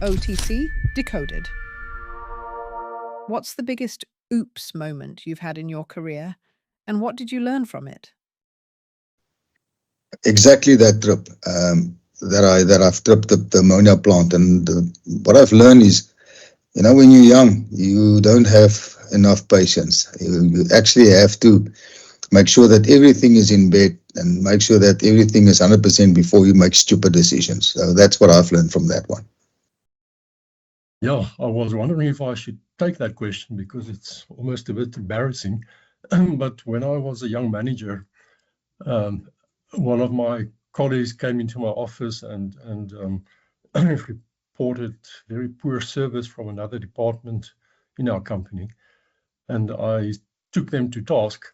OTC Decoded. What's the biggest oops moment you've had in your career, and what did you learn from it? Exactly that trip that I've tripped the ammonia plant, and what I've learned is, when you're young, you don't have enough patience. You actually have to make sure that everything is in bed and make sure that everything is 100% before you make stupid decisions. So that's what I've learned from that one. Yeah, I was wondering if I should take that question because it's almost a bit embarrassing. But when I was a young manager, one of my colleagues came into my office and reported very poor service from another department in our company. And I took them to task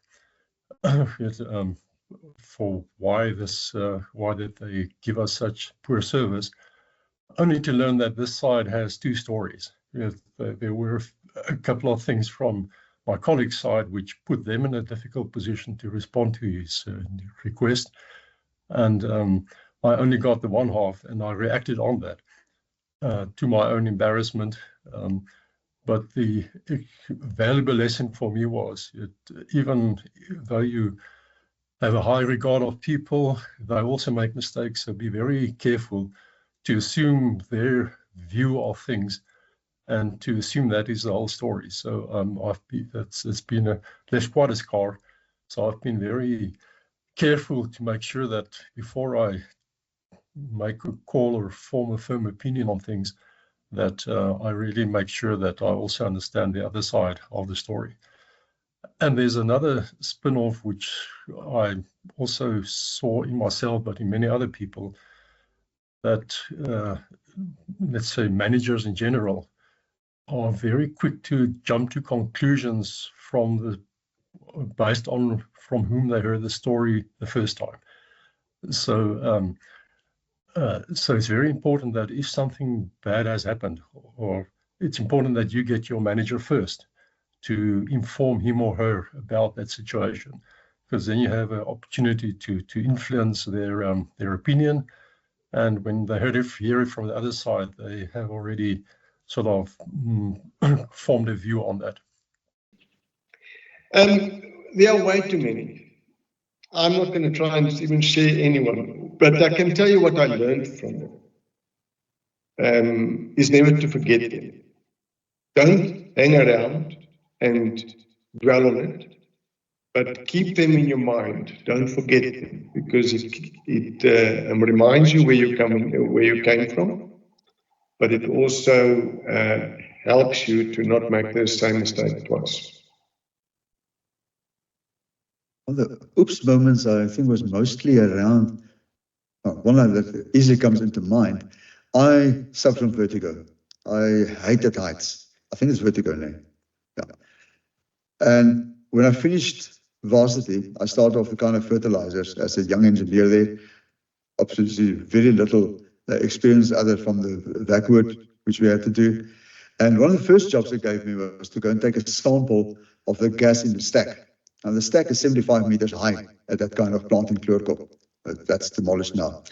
for why did they give us such poor service, only to learn that this side has two stories. There were a couple of things from my colleague's side which put them in a difficult position to respond to his request. And I only got the one half, and I reacted on that to my own embarrassment. But the valuable lesson for me was even though you have a high regard of people, they also make mistakes. So be very careful to assume their view of things and to assume that is the whole story. So it's been left quite a scar. So I've been very careful to make sure that before I make a call or form a firm opinion on things, that I really make sure that I also understand the other side of the story. And there's another spin-off which I also saw in myself, but in many other people, that let's say managers in general are very quick to jump to conclusions based on from whom they heard the story the first time. So it's very important that if something bad has happened, or it's important that you get your manager first to inform him or her about that situation, because then you have an opportunity to influence their opinion. And when they hear it from the other side, they have already sort of formed a view on that. There are way too many. I'm not going to try and even share anyone, but I can tell you what I learned from them is never to forget them. Don't hang around and dwell on it, but keep them in your mind. Don't forget them, because it reminds you where you came from, but it also helps you to not make the same mistake twice. One of the oops moments I think was mostly around, one that easily comes into mind. I suffer from vertigo. I hated heights. I think it's vertigo now. Yeah. And when I finished varsity, I started off with kind of fertilizers as a young engineer there. Obviously, very little experience other from the vac work which we had to do. And one of the first jobs they gave me was to go and take a sample of the gas in the stack. And the stack is 75 meters high at that kind of plant in Kleurkop. That's demolished now.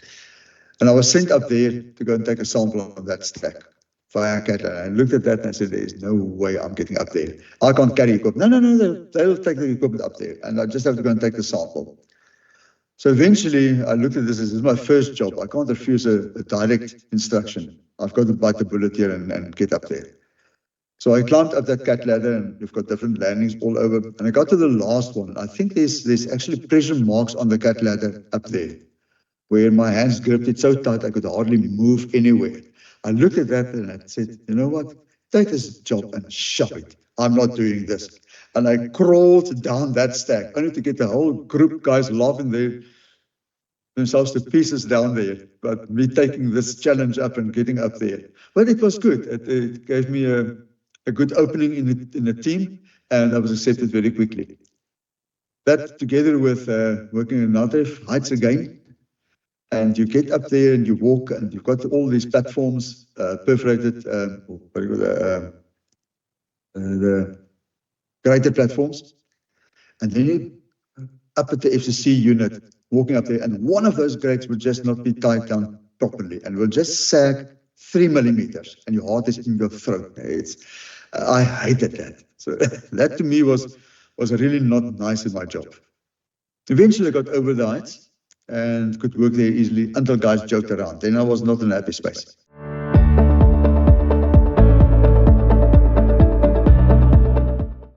And I was sent up there to go and take a sample of that stack via cat. And I looked at that and I said, there's no way I'm getting up there. I can't carry equipment. No, they'll take the equipment up there. And I just have to go and take the sample. So eventually I looked at this as my first job. I can't refuse a direct instruction. I've got to bite the bullet here and get up there. So I climbed up that cat ladder, and we've got different landings all over. And I got to the last one. I think there's actually pressure marks on the cat ladder up there, where my hands gripped it so tight I could hardly move anywhere. I looked at that and I said, you know what? Take this job and shove it. I'm not doing this. And I crawled down that stack, only to get the whole group guys laughing themselves to pieces down there. But me taking this challenge up and getting up there. But it was good. It gave me a good opening in the team, and I was accepted very quickly. That together with working in Natref Heights again, and you get up there and you walk and you've got all these platforms perforated, the graded platforms, and then you up at the FCC unit, walking up there, and one of those grates would just not be tied down properly and will just sag 3 millimeters and your heart is in your throat. I hated that. So that to me was really not nice in my job. Eventually I got over the heights and could work there easily until guys joked around. Then I was not in a happy space.